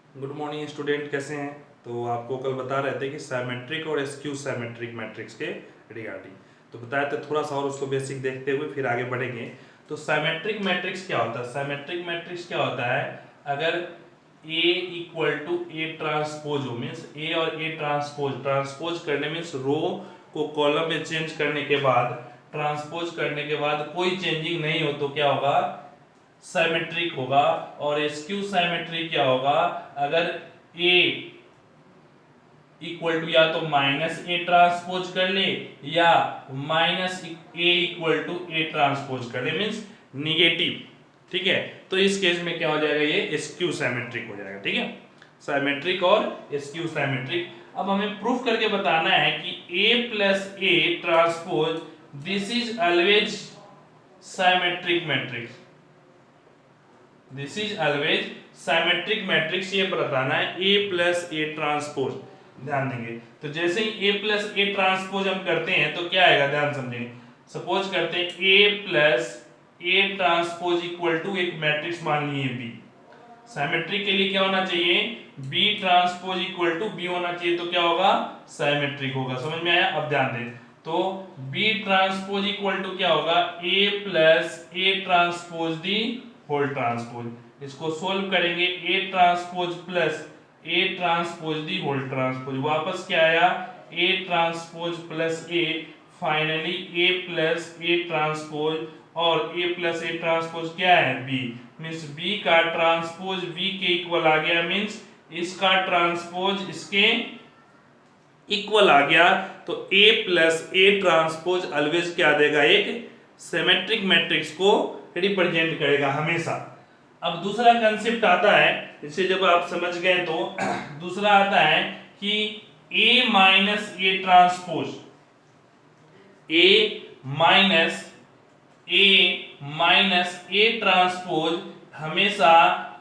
Good morning student, कैसे हैं। तो आपको कल बता रहे थे कि साइमेट्रिक और स्क्यू साइमेट्रिक मैट्रिक्स के रिगार्डिंग तो बताया था। थोड़ा सा और उसको बेसिक देखते हुए फिर आगे बढ़ेंगे। तो साइमेट्रिक मैट्रिक्स क्या होता है? साइमेट्रिक मैट्रिक्स क्या होता है? अगर A equal to A transpose हो, मीन्स ए और ए ट्रांसपोज, ट्रांसपोज करने मीन्स रो को कॉलम में चेंज करने के बाद, ट्रांसपोज करने के बाद कोई चेंजिंग नहीं हो तो क्या होगा? साइमेट्रिक होगा। और स्क्यू साइमेट्रिक क्या होगा? अगर ए इक्वल टू या तो माइनस ए ट्रांसपोज कर ले या minus A equal to A transpose कर ले, मीन्स निगेटिव। ठीक है, तो इस केस में क्या हो जाएगा? ये स्क्यू साइमेट्रिक हो जाएगा। ठीक है, साइमेट्रिक और स्क्यू साइमेट्रिक। अब हमें प्रूफ करके बताना है कि A plus A transpose this is always symmetric matrix, this is always symmetric matrix. ये बताना है ए प्लस ए ट्रांसपोज। ध्यान देंगे तो जैसे ही ए प्लस ए ट्रांसपोज हम करते हैं तो क्या आएगा? ध्यान समझेंगे। सपोज करते हैं A plus A transpose equal to एक मैट्रिक्स मान लिए बी। साइमेट्रिक के लिए क्या होना चाहिए? B transpose equal to B होना चाहिए, तो क्या होगा? साइमेट्रिक होगा। समझ में आया? अब ध्यान दें तो बी ट्रांसपोज इक्वल टू क्या होगा? A plus A transpose the whole transpose. इसको सोल्व करेंगे, A transpose plus A transpose the whole transpose, वापस क्या आया? A transpose plus A, finally A plus A transpose, और ए प्लस ए ट्रांसपोज क्या है? बी। मीन्स बी का transpose B के इक्वल आ गया, मीन्स इसका ट्रांसपोज इसके इक्वल आ गया। तो A plus A transpose always क्या देगा? एक सिमेट्रिक मैट्रिक्स को रिप्रेजेंट करेगा हमेशा। अब दूसरा कंसेप्ट आता है, इसे जब आप समझ गए तो दूसरा आता है कि A minus A transpose, A minus A transpose हमेशा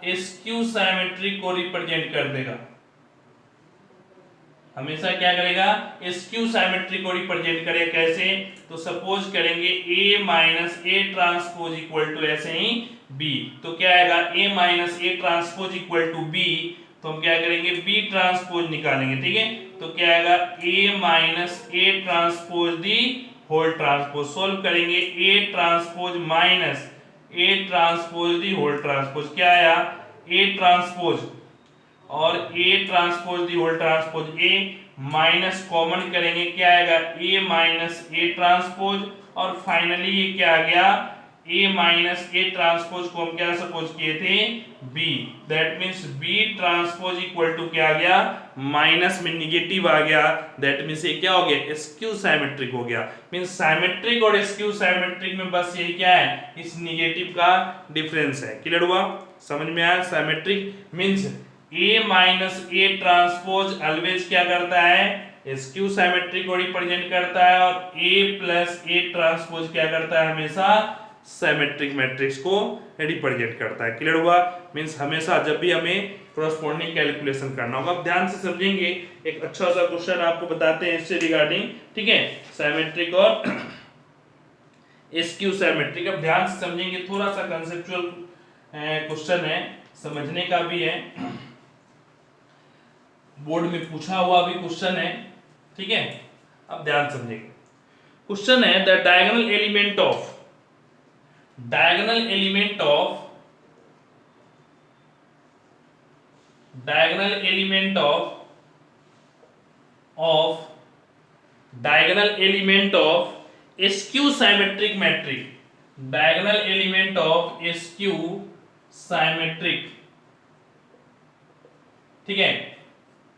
स्क्यू साइमेट्रिक को रिप्रेजेंट कर देगा। हमेशा क्या करेगा? स्क्यू साइमेट्रिक को रिप्रेजेंट करेगा। कैसे? तो सपोज करेंगे a minus A transpose equal to ऐसे ही b, तो क्या आएगा? a minus A transpose equal to b, तो हम क्या करेंगे? b ट्रांसपोज निकालेंगे। ठीक है, तो क्या आएगा? a minus A transpose the whole transpose. Solve करेंगे a transpose minus A transpose the whole transpose, क्या आया? a ट्रांसपोज और A transpose the whole transpose, A minus common करेंगे, क्या आएगा? ए माइनस ए ट्रांसपोज, और फाइनली ये क्या आ गया? ए माइनस ए ट्रांसपोज को हम क्या सपोज किए थे? B. That means B transpose equal to क्या आ गया? माइनस में निगेटिव आ गया। दैट मीन्स ये क्या हो गया? स्क्यू साइमेट्रिक हो गया। मीन्स साइमेट्रिक और स्क्यू साइमेट्रिक में बस ये क्या है? इस निगेटिव का डिफरेंस है। क्लियर हुआ? समझ में आया? Symmetric means A minus A transpose always क्या करता है? स्क्यू साइमेट्रिक को रिप्रेजेंट करता है, और ए प्लस ए ट्रांसपोज क्या करता है? हमेशा साइमेट्रिक मैट्रिक्स को रिप्रेजेंट करता है। क्लियर हुआ? मींस हमेशा जब भी हमें कोरस्पोंडिंग कैलकुलेशन करना होगा। अब ध्यान से समझेंगे, एक अच्छा सा क्वेश्चन आपको बताते हैं इससे रिगार्डिंग। ठीक है, साइमेट्रिक और स्क्यू साइमेट्रिक। अब ध्यान से समझेंगे, थोड़ा सा कंसेप्चुअल क्वेश्चन है, समझने का भी है, बोर्ड में पूछा हुआ भी क्वेश्चन है। ठीक है, अब ध्यान समझेंगे। क्वेश्चन है the diagonal element of diagonal element of diagonal element of diagonal element of skew symmetric matrix, diagonal element of skew symmetric. ठीक है,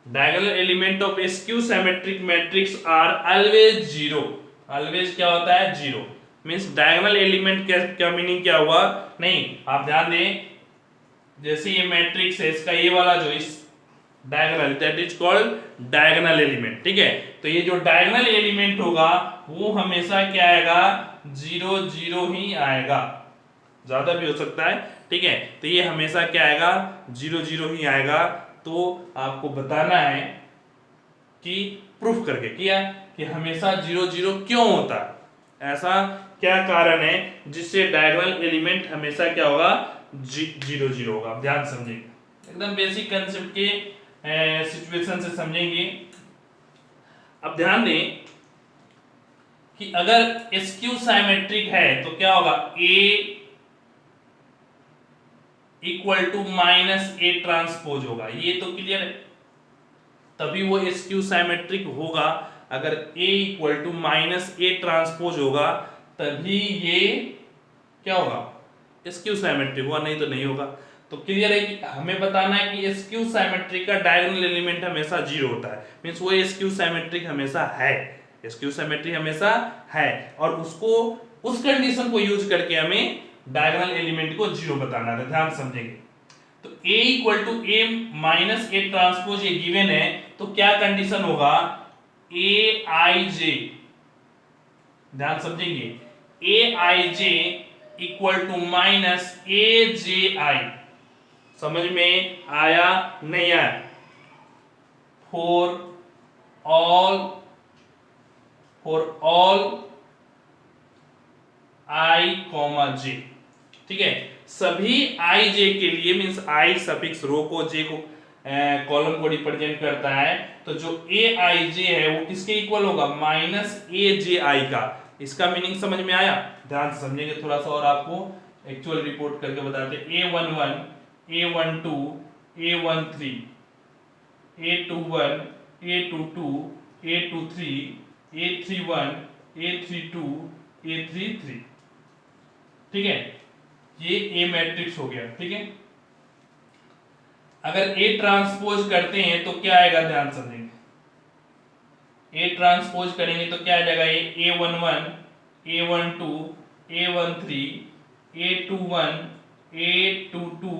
diagonal element of skew symmetric matrix are always zero. Always क्या होता है? Zero. Means diagonal element क्या meaning क्या हुआ? नहीं, आप ध्यान दें, जैसे ये मैट्रिक्स है, इसका ये वाला जो इस diagonal, that is called diagonal element. ठीक है, तो ये जो डायगोनल एलिमेंट होगा वो हमेशा क्या आएगा? जीरो जीरो ही आएगा, ज्यादा भी हो सकता है। ठीक है, तो ये हमेशा क्या आएगा? जीरो जीरो ही आएगा। तो आपको बताना है कि प्रूफ करके किया कि हमेशा जीरो जीरो क्यों होता है, ऐसा क्या कारण है जिससे डायगोनल एलिमेंट हमेशा क्या होगा? जीरो जीरो होगा। ध्यान समझिए, एकदम बेसिक कंसेप्ट के सिचुएशन से समझेंगे। अब ध्यान दें कि अगर स्क्यू साइमेट्रिक है तो क्या होगा, A equal to minus A transpose होगा, ये तो क्लियर है। तभी वो स्क्यू साइमेट्रिक होगा अगर A equal to minus A transpose होगा, तभी ये क्या होगा, स्क्यू साइमेट्रिक होगा, नहीं तो नहीं होगा। तो क्लियर है कि हमें बताना है कि स्क्यू साइमेट्रिक का डायगोनल एलिमेंट हमेशा जीरो होता है, मींस वो स्क्यू साइमेट्रिक हमेशा है, स्क्यू साइमेट्रिक हमेशा है, और उसको उस कंडीशन को यूज करके हमें डायगोनल एलिमेंट को जीरो बताना है। ध्यान समझेंगे। तो A equal to A minus A transpose ये गिवन है, तो क्या कंडीशन होगा, ए आई जे, ध्यान समझेंगे, ए I J equal to minus A J आई, समझ में आया नहीं आया, फॉर ऑल आई कॉमा जे, ठीक है, सभी आई जे के लिए, मींस आई सफिक्स रो को, जे को कॉलम को रिप्रेजेंट करता है, तो जो ए आई जे है वो किसके इक्वल होगा, माइनस ए जे आई का। इसका मीनिंग समझ में आया, ध्यान से समझेंगे थोड़ा सा और आपको एक्चुअल रिपोर्ट करके बताते हैं। A11 A12 A13 A21 A22 A23 A31 A32 A33, ठीक है, ये ए मैट्रिक्स हो गया, ठीक है। अगर ए ट्रांसपोज करते हैं तो क्या आएगा, ध्यान समझेंगे, ए ट्रांसपोज करेंगे तो क्या आ जाएगा, A11 A12 A13 A21 A22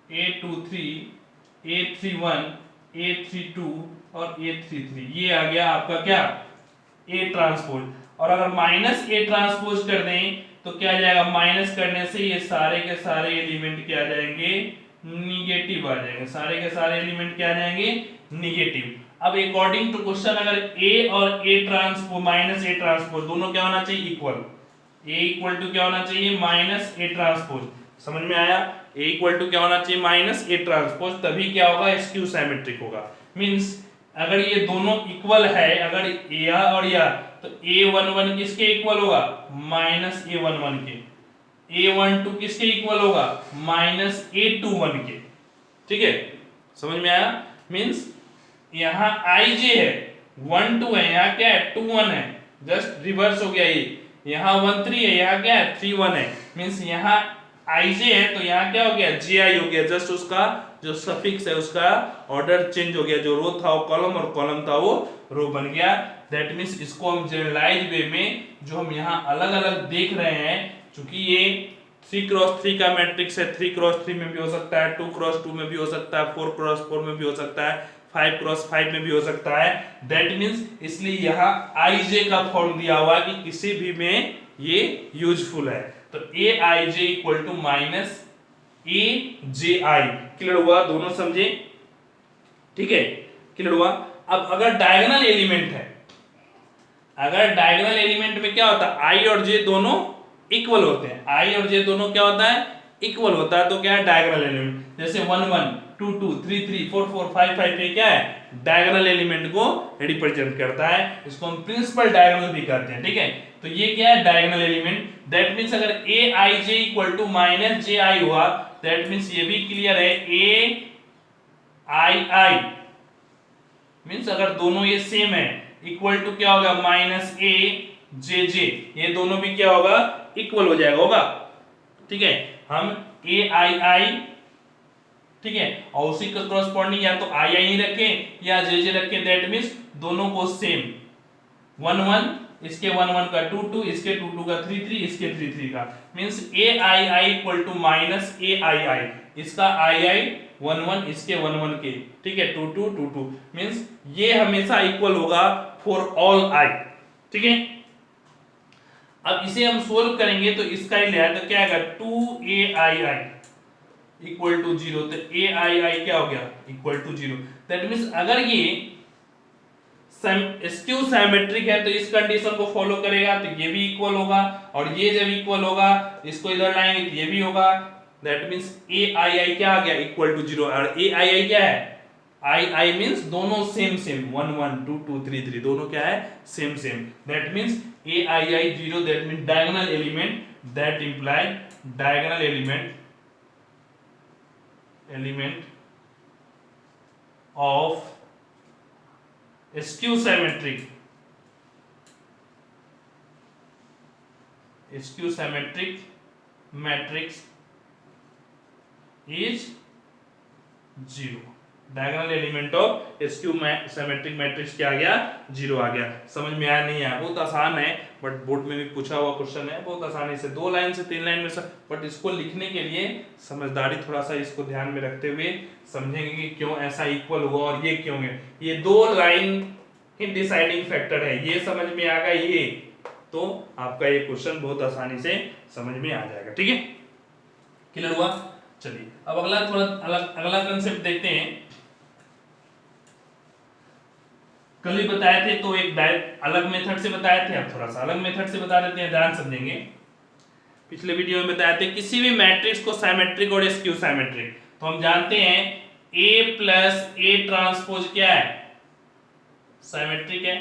A23 A31 A32 और A33, ये आ गया आपका क्या, ए ट्रांसपोज। और अगर माइनस ए ट्रांसपोज कर दें तो क्या आ जाएगा, माइनस करने से ये सारे के सारे एलिमेंट क्या आ जाएंगे, निगेटिव आ जाएंगे, सारे के सारे एलिमेंट क्या आ जाएंगे, निगेटिव। अब अकॉर्डिंग टू क्वेश्चन अगर ए और A transpose minus A transpose दोनों क्या होना चाहिए, इक्वल, ए इक्वल टू क्या होना चाहिए, माइनस ए ट्रांसपोज, समझ में आया, ए इक्वल टू क्या होना चाहिए, माइनस ए ट्रांसपोज, तभी क्या होगा, स्क्यू साइमेट्रिक होगा। मींस अगर ये दोनों इक्वल है, अगर या और या, तो A11 किसके इक्वल होगा, माइनस A11 के, A12 किसके इक्वल होगा, माइनस A21 के, ठीक है, समझ में आया। मींस यहाँ आई जे है 1 2 है, यहाँ क्या है 2 1 है, जस्ट रिवर्स हो गया, ये यहाँ 1 3 है, यहाँ क्या है 3 1 है, मींस यहाँ आई जे है तो यहाँ क्या हो गया, जे आई हो गया, जस्ट उसका जो सफिक्स है उसका ऑर्डर चेंज हो गया, जो रो था वो कॉलम और कॉलम था वो रो बन गया। दैट मींस इसको हम जनरलाइज वे में जो हम यहाँ अलग अलग देख रहे हैं, क्योंकि ये 3x3 का मैट्रिक्स है, 3x3 में भी हो सकता है, 2x2 में भी हो सकता है, 4x4 में भी हो सकता है, 5x5 में भी हो सकता है। दैट मींस इसलिए यहाँ आई का फॉर्म दिया हुआ कि किसी भी में ये यूजफुल है। तो A I J equal to minus A J I, clear हुआ, दोनों समझे, ठीक है, क्लियर हुआ। अब अगर डायगोनल एलिमेंट है, अगर डायगोनल एलिमेंट में क्या होता है, आई और जे दोनों इक्वल होते हैं, आई और जे दोनों क्या होता है, इक्वल होता है, तो क्या है डायगोनल एलिमेंट, जैसे 1 1 2 2 3 3 4 4 5 5 पे क्या है, डायगोनल एलिमेंट को रिप्रेजेंट करता है, इसको हम प्रिंसिपल डायगोनल भी कहते हैं, ठीक है। तो ये क्या है, डायगोनल एलिमेंट। दैट मींस अगर ए I J equal to minus जे आई हुआ, दैट मींस ये भी क्लियर है, ए आई आई मींस अगर दोनों ये सेम है, इक्वल टू क्या होगा, माइनस ए जे जे, ये दोनों भी क्या होगा, इक्वल हो जाएगा, होगा, ठीक है। हम ए आई आई, ठीक है, और उसी का कॉरस्पॉन्डिंग या तो आई आई रखें या जे जे रखें, दैट मींस दोनों को सेम 1 1, इसके 1 1 का 2 2, इसके 2 2 का 3 3, इसके 3 3 का, means A I I equal to minus A I I, इसका आई आई 1 1, इसके 1 1 के, ठीक है, 2 2 2 2, मींस ये हमेशा इक्वल होगा फॉर ऑल आई, ठीक है। अब इसे हम सोल्व करेंगे तो इसका ही लिया तो क्या आएगा, 2 ए आई आई इक्वल टू 0, तो ए आई आई क्या हो गया, इक्वल टू 0। दैट मींस अगर ये स्क्यू साइमेट्रिक है तो इस कंडीशन को फॉलो करेगा, तो ये भी इक्वल होगा, और ये जब इक्वल होगा इसको इधर लाएंगे तो ये भी होगा, दैट मींस ए आई आई क्या आ गया इक्वल टू 0 और ए आई आई क्या है आई आई मींस दोनों सेम सेम 1 1 2 2 3 3 दोनों क्या है same same that means A I I 0 that means diagonal element that imply diagonal element of skew symmetric matrix is 0 diagonal element of skew symmetric matrix क्या आ गया 0 आ गया। समझ में आया नहीं आया? बहुत आसान है बट बोर्ड में भी पूछा हुआ क्वेश्चन है, बहुत आसानी से 2 लाइन से 3 लाइन में बट इसको लिखने के लिए समझदारी थोड़ा सा इसको ध्यान में रखते हुए समझेंगे कि क्यों ऐसा इक्वल हुआ और ये क्यों है। ये 2 लाइन ही डिसाइडिंग फैक्टर है, ये समझ में आ गया ये तो आपका ये क्वेश्चन बहुत आसानी से समझ में आ जाएगा। ठीक है, क्लियर हुआ? चलिए अब अगला कंसेप्ट देखते हैं। कल ही बताए थे तो एक अलग मेथड से बताए थे, अब थोड़ा सा अलग मेथड से बता देते हैं, ध्यान समझेंगे। पिछले वीडियो में बताए थे किसी भी मैट्रिक्स को सिमेट्रिक और स्क्यू सिमेट्रिक, तो हम जानते हैं A प्लस A ट्रांसपोज क्या है सिमेट्रिक है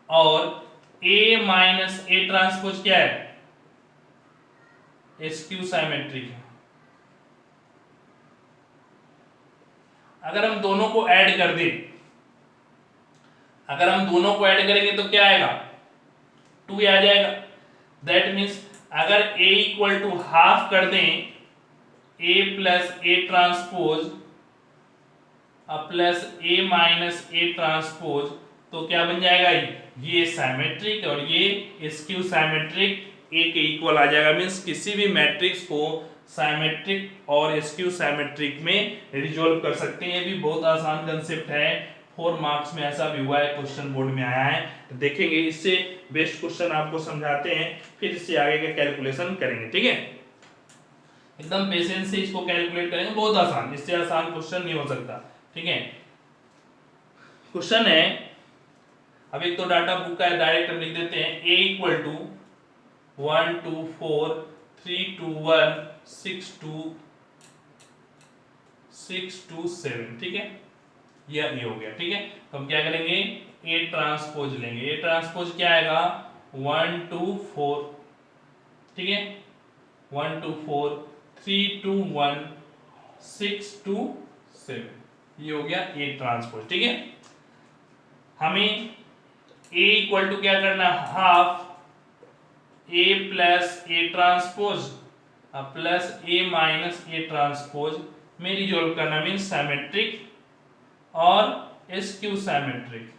और A माइनस A ट्रांसपोज क्या है स्क्यू सिमेट्रिक है। अगर हम दोनों को ऐड कर दें, अगर हम दोनों को ऐड करेंगे तो क्या आएगा 2 आ जाएगा। दैट मीन्स अगर A इक्वल टू हाफ कर दें A plus A transpose plus A minus A transpose तो क्या बन जाएगा ये सिमेट्रिक और ये स्क्यू सिमेट्रिक A के इक्वल आ जाएगा। मीन्स किसी भी मैट्रिक्स को सिमेट्रिक और स्क्यू सिमेट्रिक में रिजॉल्व कर सकते हैं। ये भी बहुत आसान कंसेप्ट है, 4 मार्क्स में ऐसा भी हुआ है, क्वेश्चन बोर्ड में आया है। तो देखेंगे इससे बेस्ट क्वेश्चन आपको समझाते हैं, फिर इससे आगे का कैलकुलेशन करेंगे। ठीक है, एकदम पेशेंस से इसको कैलकुलेट करेंगे, बहुत आसान, इससे आसान क्वेश्चन नहीं हो सकता। ठीक है, क्वेश्चन है, अब एक तो डाटा बुक का है, डायरेक्ट हम लिख देते हैं A इक्वल टू 1 2 4 3 2 1 6 2 7। ठीक है, ये हो गया। ठीक है, तो हम क्या करेंगे A ट्रांसपोज लेंगे। A ट्रांसपोज क्या आएगा 1 2 4। ठीक है, 1 2 4 3 2 1 6 2 7, ये हो गया A ट्रांसपोज। ठीक है, हमें A इक्वल टू क्या करना है half A plus A transpose plus A minus A transpose में रिजॉल्व करना, मीन्स सिमेट्रिक और स्क्यू सिमेट्रिक।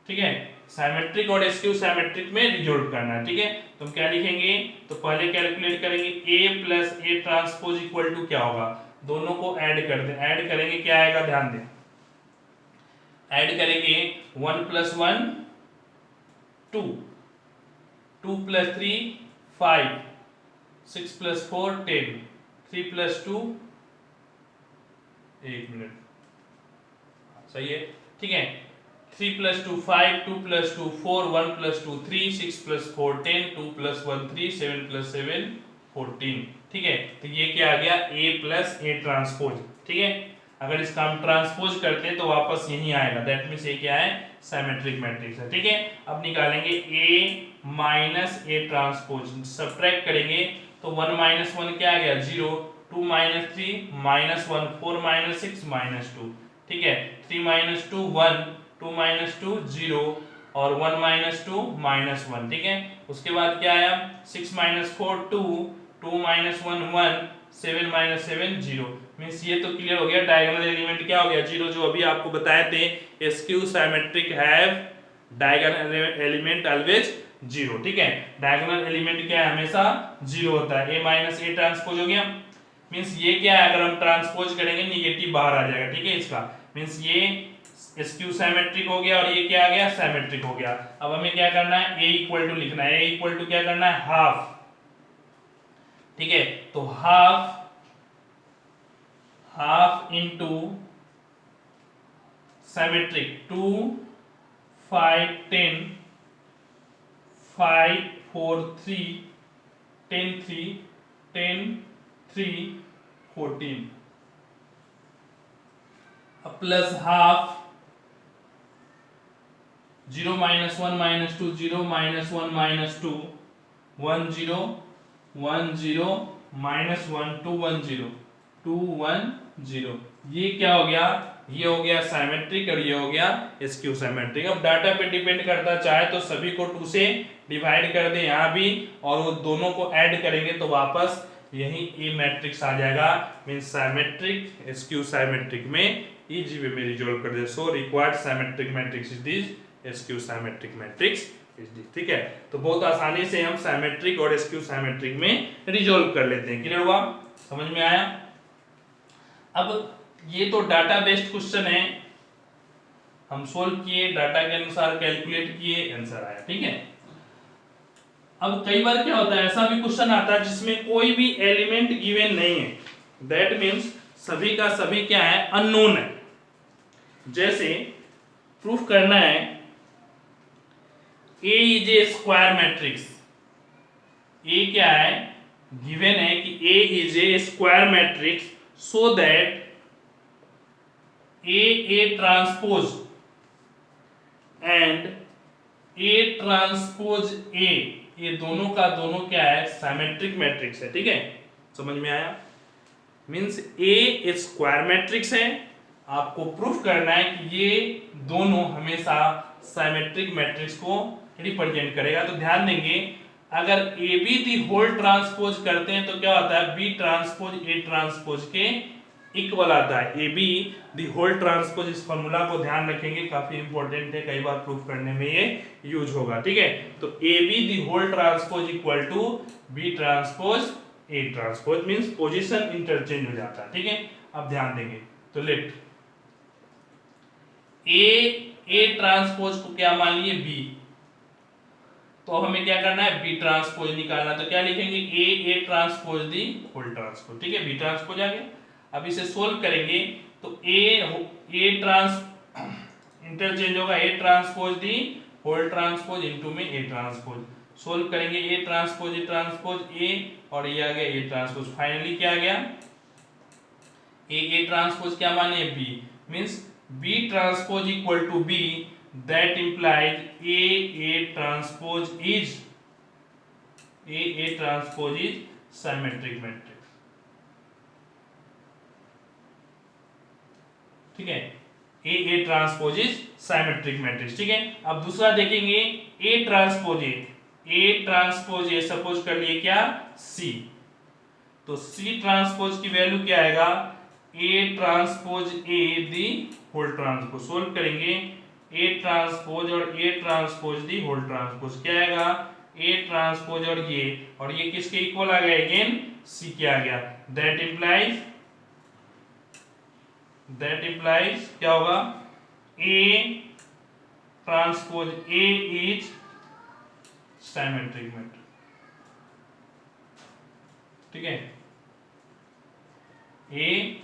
ठीक है, सिमेट्रिक और स्क्यू सिमेट्रिक में रिजॉल्व करना है। ठीक है, तो हम क्या लिखेंगे, तो पहले कैलकुलेट करेंगे A plus A transpose equal to क्या होगा, दोनों को ऐड कर दें, ऐड करेंगे क्या आएगा ध्यान दें, ऐड करेंगे 1 plus 1 2 2 plus 3 5 6 plus 4 10 3 plus 2 1 minute सही है। ठीक है, 3 plus 2 5 2 plus 2 4 1 plus 2 3 6 plus 4 10 2 plus 1 3 7 plus 7 14। ठीक है, तो ये क्या आ गया A प्लस A ट्रांसपोज। ठीक है, अगर इसका हम ट्रांसपोज करते हैं तो वापस यही आएगा, दैट मींस ये क्या है सिमेट्रिक मैट्रिक्स है। ठीक है, अब निकालेंगे A minus A transpose, subtract करेंगे तो 1 माइनस 1 क्या आ गया 0, 2 माइनस 3 माइनस 1 4 माइनस 6 माइनस 2। ठीक है, 3 माइनस 2 1 2 माइनस 2 0 और 1 माइनस 2 माइनस 1। ठीक है, उसके बाद क्या आया 6 माइनस 4 2 2 माइनस 1 1 7 माइनस 7 0। मींस ये तो क्लियर हो गया, डायगोनल एलिमेंट क्या हो गया 0, जो अभी आपको बताए थे skew symmetric have diagonal element always 0। ठीक है, डायगोनल एलिमेंट क्या है हमेशा 0 होता है। A माइनस A ट्रांसपोज हो गया, मींस ये क्या है अगर हम ट्रांसपोज करेंगे निगेटिव बाहर आ जाएगा। ठीक है, इसका मींस ये स्क्यू सिमेट्रिक हो गया और ये क्या आ गया सिमेट्रिक हो गया। अब हमें क्या करना है A इक्वल टू लिखना है, A इक्वल टू क्या करना है हाफ। ठीक है, तो half into symmetric 2 5 10 5 4 3 14 plus half 0 minus 1 minus 2 0 minus 1 minus 2 1 0 1 0 minus 1 2 1 0 2 1 0। ये क्या हो गया, ये हो गया साइमेट्रिक और ये हो गया स्क्यू साइमेट्रिक। अब डाटा पे डिपेंड करता, चाहे तो सभी को 2 से डिवाइड कर दे यहाँ भी, और वो दोनों को ऐड करेंगे तो वापस यही ए मैट्रिक्स आ जाएगा, मींस साइमेट्रिक स्क्यू साइमेट्रिक में इजी वे में रिजॉल्व कर दे। So required symmetric matrix is this skew symmetric matrix is this. ठीक है, तो बहुत आसानी से हम साइमेट्रिक और स्क्यू साइमेट्रिक में रिजॉल्व कर लेते हैं। क्लियर हुआ, समझ में आया? अब ये तो डाटा बेस्ड क्वेश्चन है, हम सोल्व किए, डाटा के अनुसार कैलकुलेट किए, आंसर आया। ठीक है, अब कई बार क्या होता है, ऐसा भी क्वेश्चन आता है जिसमें कोई भी एलिमेंट गिवन नहीं है, दैट मीन्स सभी का सभी क्या है, अननोन है। जैसे प्रूफ करना है A is a square matrix, A क्या है, गिवन है कि A is a square matrix so that A transpose and A transpose A, ये दोनों का दोनों क्या है, सिमेट्रिक मैट्रिक्स है। ठीक है, समझ में आया? मींस ए स्क्वायर मैट्रिक्स है, आपको प्रूफ करना है कि ये दोनों हमेशा सिमेट्रिक मैट्रिक्स को रिप्रेजेंट करेगा। तो ध्यान देंगे, अगर A B the whole transpose करते हैं तो क्या होता है, बी ट्रांसपोज ए ट्रांसपोज के इक्वल आता है। A B the whole transpose, इस फॉर्मूला को ध्यान रखेंगे, काफी इंपॉर्टेंट है, कई बार प्रूफ करने में ये यूज होगा। ठीक है, तो A B the whole transpose equal to B transpose A transpose, means position interchange हो जाता है। ठीक है, अब ध्यान देंगे, तो लेट ए ट्रांसपोज को क्या मान लिए, बी, तो हमें क्या करना है, बी ट्रांसपोज निकालना। तो क्या लिखेंगे, A transpose the whole transpose. ठीक है, बी ट्रांसपोज आ गया। अब इसे सोल्व करेंगे तो ए ट्रांस इंटरचेंज होगा, A transpose the whole transpose into में ए ट्रांसपोज। सोल्व करेंगे ए ट्रांसपोज ए और ये आ गया ए ट्रांसपोज। फाइनली क्या आ गया, ए ट्रांसपोज क्या माने, B, means B transpose equal to B, that implies A transpose is symmetric matrix. ठीक है, A transpose is symmetric matrix. ठीक है, अब दूसरा देखेंगे, ए ट्रांसपोज ए सपोज कर लिए क्या, सी, तो सी ट्रांसपोज की वैल्यू क्या आएगा, A transpose A the whole transpose. Solve करेंगे ए ट्रांसपोज और A transpose the whole transpose, क्या आएगा, ए ट्रांसपोज और ये किसके इक्वल आ गया, अगेन सी के आ गया। दैट इम्प्लाइज क्या होगा, A transpose A is symmetric matrix. ठीक है, A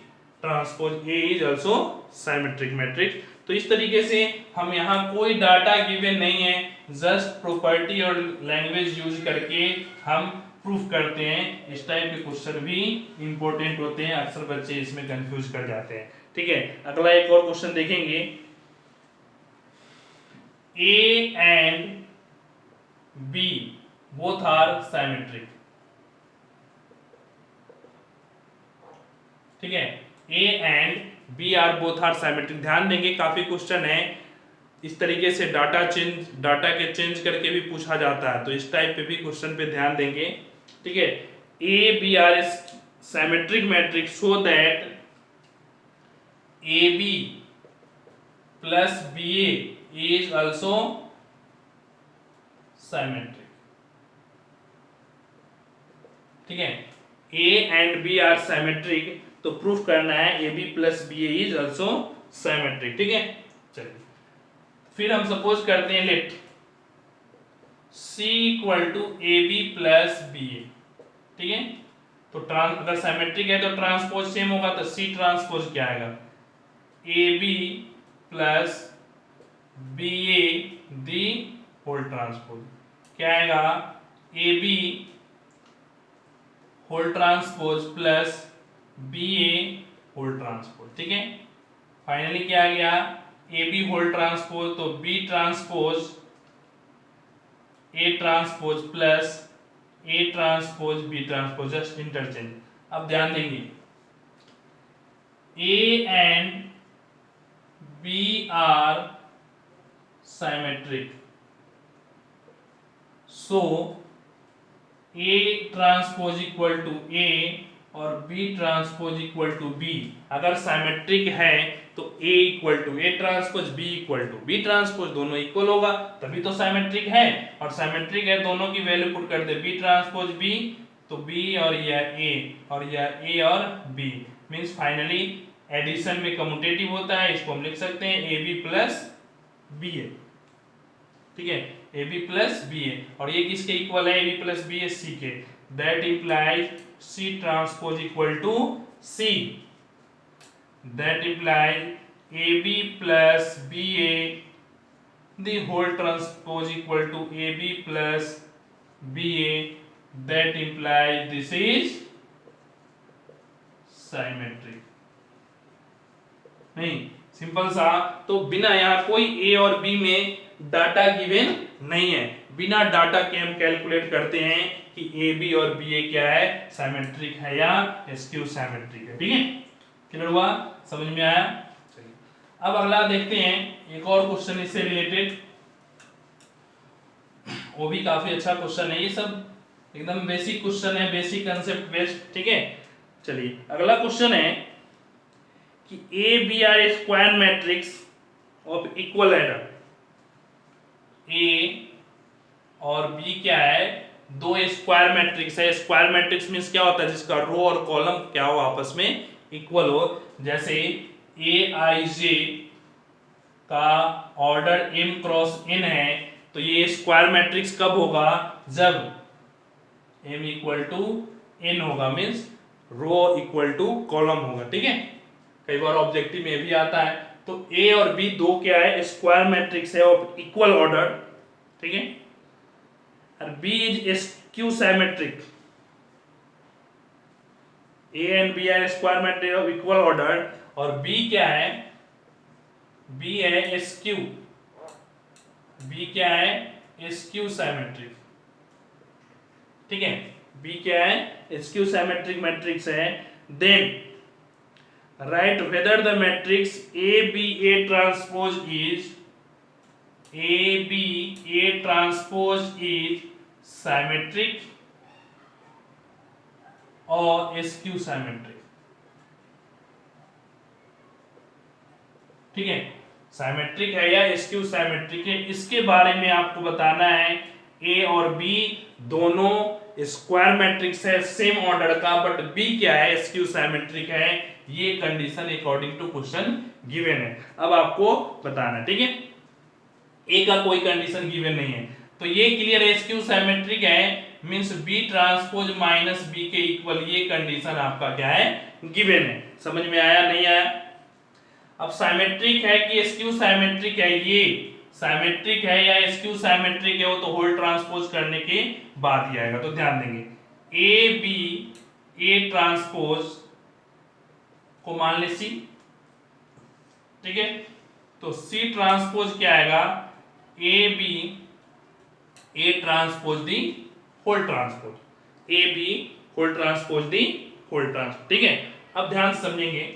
transpose A is also symmetric matrix. तो इस तरीके से हम यहाँ कोई डाटा गिवन नहीं है, जस्ट प्रॉपर्टी और लैंग्वेज यूज करके हम प्रूफ करते हैं। इस टाइप के क्वेश्चन भी इंपॉर्टेंट होते हैं, अक्सर बच्चे इसमें कंफ्यूज कर जाते हैं। ठीक है, अगला एक और क्वेश्चन देखेंगे, A and B both are symmetric. ठीक है, A and B are both are symmetric. ध्यान देंगे, काफी क्वेश्चन है इस तरीके से डाटा के चेंज करके भी पूछा जाता है, तो इस टाइप पे भी क्वेश्चन पे ध्यान देंगे। ठीक है, A B are is symmetric matrix so that A B plus B A is also symmetric. ठीक है, A and B are symmetric, तो प्रूफ करना है A B plus B A is also symmetric. ठीक है, चलिए फिर हम सपोज करते हैं, let C equal to A B plus B A. ठीक है, तो अगर सिमेट्रिक है तो ट्रांसपोज सेम होगा, तो C ट्रांसपोज क्या आएगा, A B plus B A the whole transpose, क्या आएगा, A B whole transpose plus B A whole transpose, ठीक है। फाइनली क्या आ गया, ए बी होल ट्रांसपोज, तो B transpose A transpose plus A transpose B transpose, just interchange. अब ध्यान देंगे, A and B are symmetric, so A transpose equal to A और B transpose equal to B. अगर symmetric है तो ए equal to A transpose, B equal to B transpose, दोनों equal होगा तभी तो सिमेट्रिक है। और सिमेट्रिक है, दोनों की वैल्यू पुट कर दे, बी ट्रांसपोज बी, तो बी और यह ए और यह ए और बी, मींस फाइनली एडिशन में कम्यूटेटिव होता है, इसको हम लिख सकते हैं A B plus B A, ठीक है, A B plus B A. और ये किसके इक्वल है, A B plus B A, C के। That implies C transpose equal to C, that implies A B plus B A the whole transpose equal to A B plus B A, that implies this is symmetric. नहीं, simple सा। तो बिना यहां कोई ए और B में data given नहीं है, बिना डाटा के हम कैलकुलेट करते हैं कि ए बी और बी ए क्या है, सिमेट्रिक है या स्क्यू सिमेट्रिक है, ठीक है। क्लियर हुआ, समझ में आया। चलिए अब अगला देखते हैं, एक और क्वेश्चन इससे रिलेटेड, वो भी काफी अच्छा क्वेश्चन है। ये सब एकदम बेसिक क्वेश्चन है, बेसिक कंसेप्ट बेस्ड, ठीक है। चलिए अगला क्वेश्चन है कि A B are square matrix of equal order, A और बी क्या है, दो स्क्वायर मैट्रिक्स है। स्क्वायर मैट्रिक्स मींस क्या होता है, जिसका रो और कॉलम क्या हो, आपस में इक्वल हो। जैसे ए आई जे का ऑर्डर m क्रॉस n है, तो ये स्क्वायर मैट्रिक्स कब होगा, जब m इक्वल टू n होगा, means row equal to column होगा, ठीक है। कई बार ऑब्जेक्टिव में भी आता है। तो a और b दो क्या है, स्क्वायर मैट्रिक्स है ऑफ इक्वल ऑर्डर, ठीक है। और b is skew symmetric, a and b are square matrix of equal order, और b क्या है, b है स्क्यू, b क्या है, स्क्यू सिमेट्रिक, ठीक है। b क्या है, स्क्यू सिमेट्रिक मैट्रिक्स है। Then write whether the matrix ABA transpose is symmetric or skew symmetric, ठीक है। सिमेट्रिक है या स्क्यू सिमेट्रिक है, इसके बारे में आपको बताना है। ए और बी दोनों स्क्वायर मैट्रिक्स है सेम ऑर्डर का, बट बी क्या है, स्क्यू सिमेट्रिक है। ये condition according to question given है, अब आपको बताना, ठीक है। ए का कोई कंडीशन गिवन नहीं है, तो ये क्लियर है, स्क्यू सिमेट्रिक है, means B transpose minus B के इक्वल, ये कंडीशन आपका क्या है, गिवन है। समझ में आया, नहीं आया। अब सिमेट्रिक है कि स्क्यू सिमेट्रिक है, ये सिमेट्रिक है या स्क्यू सिमेट्रिक है, वो तो होल ट्रांसपोज करने के बाद ही आएगा। तो ध्यान देंगे, ए बी ए ट्रांसपोज को मान ले सी, ठीक है। तो सी ट्रांसपोज क्या आएगा, A B A transpose the whole transpose, A B whole transpose the whole transpose, ठीक है। अब ध्यान से समझेंगे,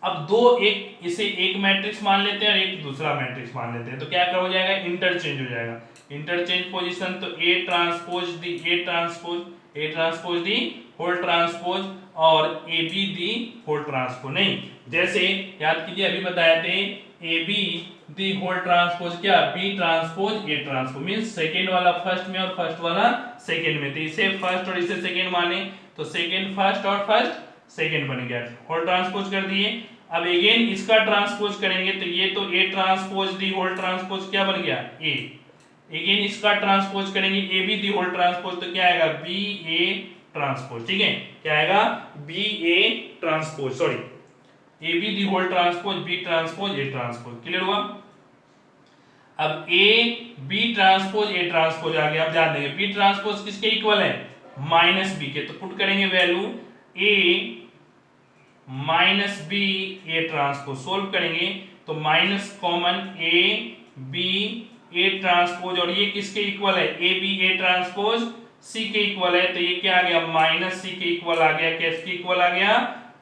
अब दो, एक इसे एक मैट्रिक्स मान लेते हैं और एक दूसरा मैट्रिक्स मान लेते हैं, तो क्या हो जाएगा, इंटरचेंज हो जाएगा। इंटरचेंज पोजीशन, तो A transpose the A transpose the whole transpose और A B the whole transpose. नहीं, जैसे याद कीजिए अभी बताए थे, A B the whole transpose क्या, B transpose A transpose, means second वाला फर्स्ट में और फर्स्ट वाला सेकंड में, तो इसे फर्स्ट और इसे सेकंड माने, तो सेकंड फर्स्ट और फर्स्ट सेकंड बन गया, होल ट्रांसपोज कर दिए। अब अगेन इसका ट्रांसपोज करेंगे, तो ये तो A transpose the whole transpose क्या बन गया, ए। अगेन इसका ट्रांसपोज करेंगे, A B the whole transpose, तो क्या आएगा, बी ए ट्रांसपोज, ठीक है। क्या आएगा, B A transpose, sorry A B the whole transpose, B transpose A transpose. Clear हुआ। अब A B transpose A transpose आ गया। अब ध्यान देंगे, बी ट्रांसपोज किसके इक्वल है, माइनस बी के, तो पुट करेंगे value A minus B A transpose, solve करेंगे तो minus common A B A transpose, और ये किसके इक्वल है, ए बी ए ट्रांसपोज सी के इक्वल है, तो ये क्या आ गया माइनस सी के इक्वल आ गया, किसके इक्वल आ गया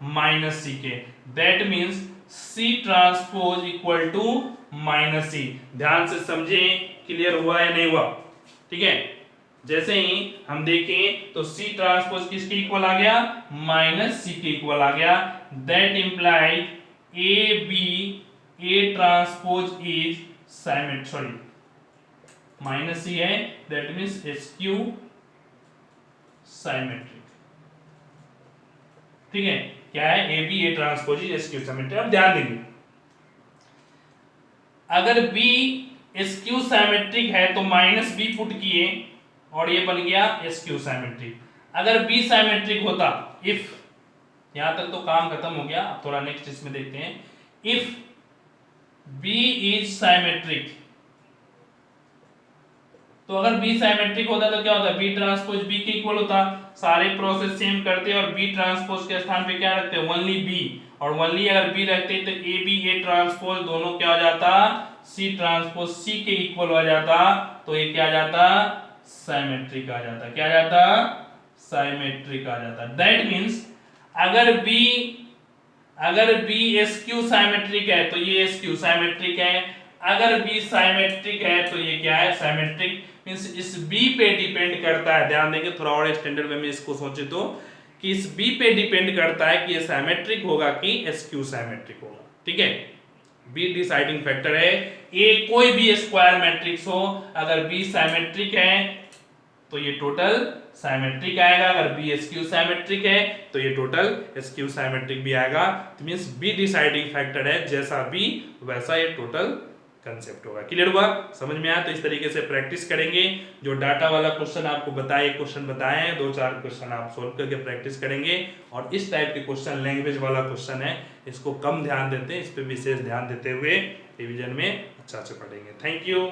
माइनस सी के, that means C transpose equal to minus C. ध्यान से समझें, क्लियर हुआ या नहीं हुआ, ठीक है। जैसे ही हम देखें तो सी ट्रांसपोज किसके इक्वल आ गया माइनस सी के इक्वल आ गया, that imply A B A transpose is symmetric, sorry minus C है, दैट मींस एसक्यू साइमेट्रिक, ठीक है। क्या है, A B A transpose is skew symmetric. अब ध्यान देंगे, अगर बी एसक्यू साइमेट्रिक है तो माइनस बी पुट किए और ये बन गया एसक्यू साइमेट्रिक। अगर बी साइमेट्रिक होता, इफ, यहां तक तो काम खत्म हो गया, अब थोड़ा नेक्स्ट इसमें देखते हैं, इफ बी इज साइमेट्रिक, तो अगर बी साइमेट्रिक होता तो क्या होता, बी ट्रांसपोज बी के इक्वल होता, सारे प्रोसेस सेम करते और बी ट्रांसपोज के स्थान पे क्या रखते, ओनली बी, और ओनली अगर बी रखते तो ए बी ए ट्रांसपोज दोनों क्या हो जाता, सी ट्रांसपोज सी के इक्वल हो जाता, तो ये क्या आ जाता साइमेट्रिक आ जाता, क्या आ जाता साइमेट्रिक आ जाता। दैट मींस अगर बी एसक्यू साइमेट्रिक है तो ये एसक्यू साइमेट्रिक है, अगर बी साइमेट्रिक है तो ये क्या है साइमेट्रिक, मींस इस बी पे डिपेंड करता है, ध्यान देंगे थोड़ा और स्टैंडर्ड वे में इसको सोचे तो, कि इस बी पे डिपेंड करता है कि ये साइमेट्रिक होगा कि एसक्यू साइमेट्रिक होगा, ठीक है। बी डिसाइडिंग फैक्टर है, ए कोई भी स्क्वायर मैट्रिक्स हो, अगर बी साइमेट्रिक है तो ये टोटल साइमेट्रिक आएगा, अगर बी एसक्यू साइमेट्रिक है तो ये टोटल एसक्यू साइमेट्रिक भी आएगा, तो मींस बी डिसाइडिंग फैक्टर है, जैसा बी वैसा ये टोटल कंसेप्ट होगा। क्लियर हुआ, समझ में आया, तो इस तरीके से प्रैक्टिस करेंगे, जो डाटा वाला क्वेश्चन आपको बताए, क्वेश्चन बताए हैं, 2-4 क्वेश्चन आप सोल्व करके प्रैक्टिस करेंगे, और इस टाइप के क्वेश्चन लैंग्वेज वाला क्वेश्चन है, इसको कम ध्यान देते हैं, इस पे विशेष ध्यान देते हुए रिवीजन में अच्छा से पढ़ेंगे। Thank you.